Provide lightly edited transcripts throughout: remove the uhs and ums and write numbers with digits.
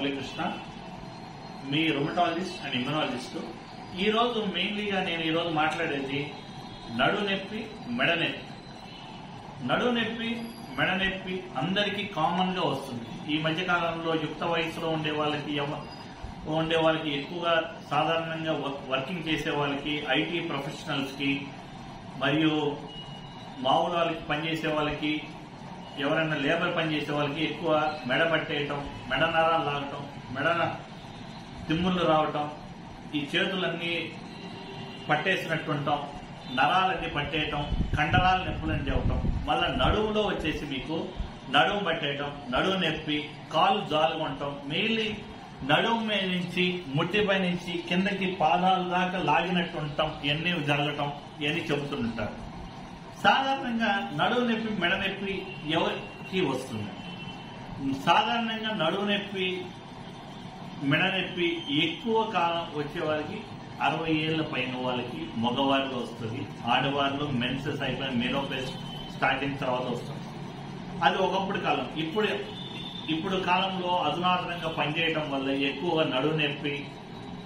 Muralikrishna, me rheumatologist and immunologist. ఈరోజు మెయిన్లీగా నేను ఈరోజు మాట్లాడేది నడు నొప్పి, మెడ నొప్పి. నడు నొప్పి, మెడ నొప్పి అందరికీ కామన్ గా వస్తుంది. ఈ మధ్య కాలంలో యుక్త వయసులో ఉండే వాళ్ళకి ఎక్కువగా సాధారణంగా వర్కింగ్ చేసే వాళ్ళకి, ఐటీ ప్రొఫెషనల్స్ కి, మరియు మామూలు వాళ్ళకి పనిచేసే వాళ్ళకి, ఎవరైనా లేబర్ పనిచేసే వాళ్ళకి ఎక్కువ మెడ పట్టేయటం, మెడ నరాలు లాగటం, మెడ తిమ్ముళ్ళు రావటం, ఈ చేతులన్నీ పట్టేసినట్టు ఉంటాం, నరాలన్నీ పట్టేయటం, కండరాలు నొప్పులని చెప్పటం, మళ్ళా నడువులో వచ్చేసి మీకు నడుము పట్టేయటం, నడుము నొప్పి, కాలు జాలుకుంటాం, మెయిన్లీ నడుము మీద నుంచి ముట్టిపై నుంచి కిందకి పాదాల దాకా లాగినట్టు ఉంటాం, ఇవన్నీ జరగటం, ఇవన్నీ చెబుతుంటారు. సాధారణంగా నడుము నొప్పి, మెడ నొప్పి ఎవరికి వస్తుంది? సాధారణంగా నడుము నొప్పి, మెడ నొప్పి ఎక్కువ కాలం వచ్చేవారికి 60 ఏళ్ల పైన వాళ్ళకి మగవారిలో వస్తుంది. ఆడవారిలో మెన్సెస్ అయిపోయిన మెనోపేజ్ స్టార్టింగ్ తర్వాత వస్తుంది. అది ఒకప్పుడు కాలం. ఇప్పుడు కాలంలో అధునాతనంగా పనిచేయడం వల్ల ఎక్కువగా నడుము నొప్పి,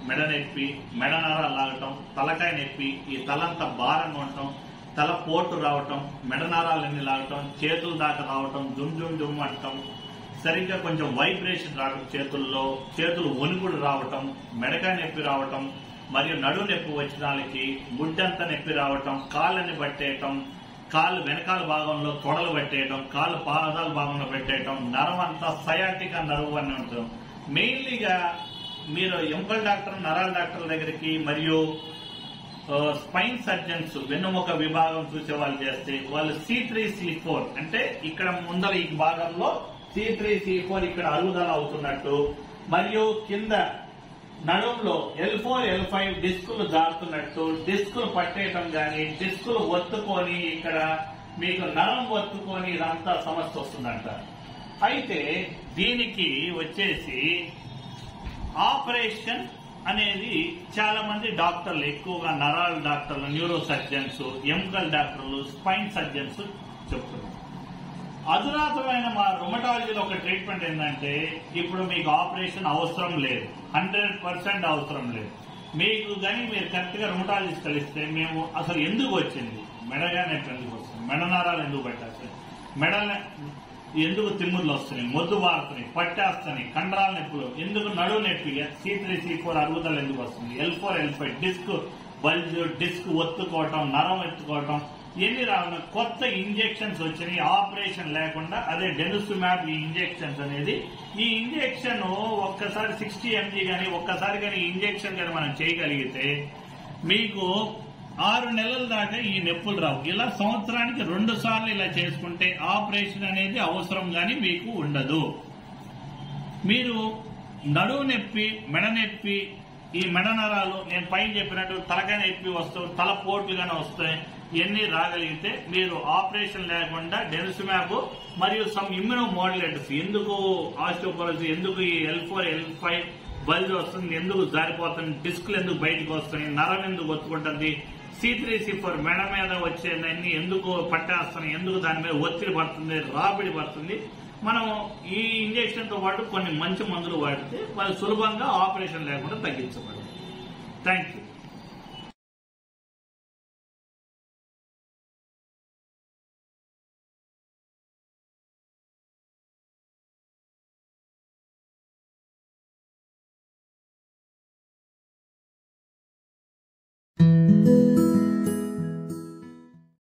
మెడ నొప్పి, మెడ నరాలు లాగటం, తలకాయ నొప్పి, ఈ తలంతా భారంగా ఉండటం, తల పోటు రావటం, మెడ నరాలన్నీ లాగటం, చేతుల దాకా రావటం, జుమ్ అంటం, సరిగ్గా కొంచెం వైబ్రేషన్ రావటం, చేతులు వణుకుడు రావటం, మెడకాయ నొప్పి రావటం, మరియు నడుము నొప్పి వచ్చిన వాళ్ళకి గుడ్డంతా నొప్పి రావటం, కాళ్ళని పట్టేయటం, కాళ్ళు వెనకాల భాగంలో తొడలు పెట్టేయటం, కాళ్ళు పాదాల భాగంలో పెట్టేయటం, నరం అంతా సయాటికా నర్వ్ అని ఉంటుంది. మెయిన్లీగా మీరు ఎంపల్ డాక్టర్, నరాల డాక్టర్ల దగ్గరికి మరియు స్పైన్ సర్జన్స్, వెన్నుముక విభాగం చూసే వాళ్ళు చేస్తే వాళ్ళు C3, C4 అంటే ఇక్కడ ముందర ఈ భాగంలో C3, C4 ఇక్కడ అరుగుదల అవుతున్నట్టు, మరియు కింద నడుంలో L4, L5 డిస్కులు జారుతున్నట్టు, డిస్కులు పట్టేయటం గాని, డిస్కులు ఒత్తుకొని ఇక్కడ మీకు నరం ఒత్తుకొని ఇదంతా సమస్య వస్తుందంట. అయితే దీనికి వచ్చేసి ఆపరేషన్ అనేది చాలా మంది డాక్టర్లు, ఎక్కువగా నరాల డాక్టర్లు, న్యూరో సర్జన్స్, ఎంకల్ డాక్టర్లు, స్పైన్ సర్జన్స్ చెప్తున్నారు. అధునాతమైన మా రుమటాలజీలో ఒక ట్రీట్మెంట్ ఏంటంటే ఇప్పుడు మీకు ఆపరేషన్ అవసరం లేదు, 100% అవసరం లేదు. మీకు కానీ మీరు కరెక్ట్ గా రుమటాలజిస్ట్ కలిస్తే మేము అసలు ఎందుకు వచ్చింది, మెడగానే ఎందుకు వస్తుంది, మెడ నరాలు ఎందుకు పెట్టాల్సింది, మెడ ఎందుకు తిమ్ముర్లు వస్తున్నాయి, మొద్దు బారుతున్నాయి, పట్టేస్తున్నాయి, కండరాల నొప్పులు ఎందుకు, నడువు నొప్పిగా C3, C4 అరుగుదల ఎందుకు వస్తుంది, L4, L5 disc bulge, disc ఒత్తుకోవటం, నరం ఎత్తుకోవటం, ఎన్ని రావాలి. కొత్త ఇంజెక్షన్స్ వచ్చినాయి ఆపరేషన్ లేకుండా. అదే డెనుసుమాబ్ ఈ ఇంజెక్షన్స్ అనేది, ఈ ఇంజెక్షన్ ఒక్కసారి 60 mg కానీ ఒక్కసారి కానీ ఇంజెక్షన్ కానీ మనం చేయగలిగితే మీకు 6 నెలల దాకా ఈ నొప్పులు రావు. ఇలా సంవత్సరానికి 2 సార్లు ఇలా చేసుకుంటే ఆపరేషన్ అనేది అవసరం గాని మీకు ఉండదు. మీరు నడువు నొప్పి, మెడ నొప్పి, ఈ మెడ నరాలు నేను పైన చెప్పినట్టు తలకాయ నొప్పి వస్తాయి, తల పోట్లు గానీ వస్తాయి, ఇవన్నీ రాగలిగితే మీరు ఆపరేషన్ లేకుండా డెనుసుమాబ్ మరియు సమ్ ఇమ్యూనో మోడ్యులేటర్స్, ఎందుకు ఆస్టియోపోరోసిస్, ఎందుకు ఈ L4, L5 బల్జ్ వస్తుంది, ఎందుకు జారిపోతుంది, డిస్క్లు ఎందుకు బయటకు వస్తాయి, నరం ఎందుకు ఒత్తుకుంటుంది, C3, C4 మెడ మీద వచ్చేదాన్ని ఎందుకు పట్టేస్తున్నాయి, ఎందుకు దాని మీద ఒత్తిడి పడుతుంది, రాబడి పడుతుంది. మనం ఈ ఇంజెక్షన్ తో పాటు కొన్ని మంచి మందులు వాడితే వాళ్ళు సులభంగా ఆపరేషన్ లేకుండా తగ్గించబడతారు. Thank you.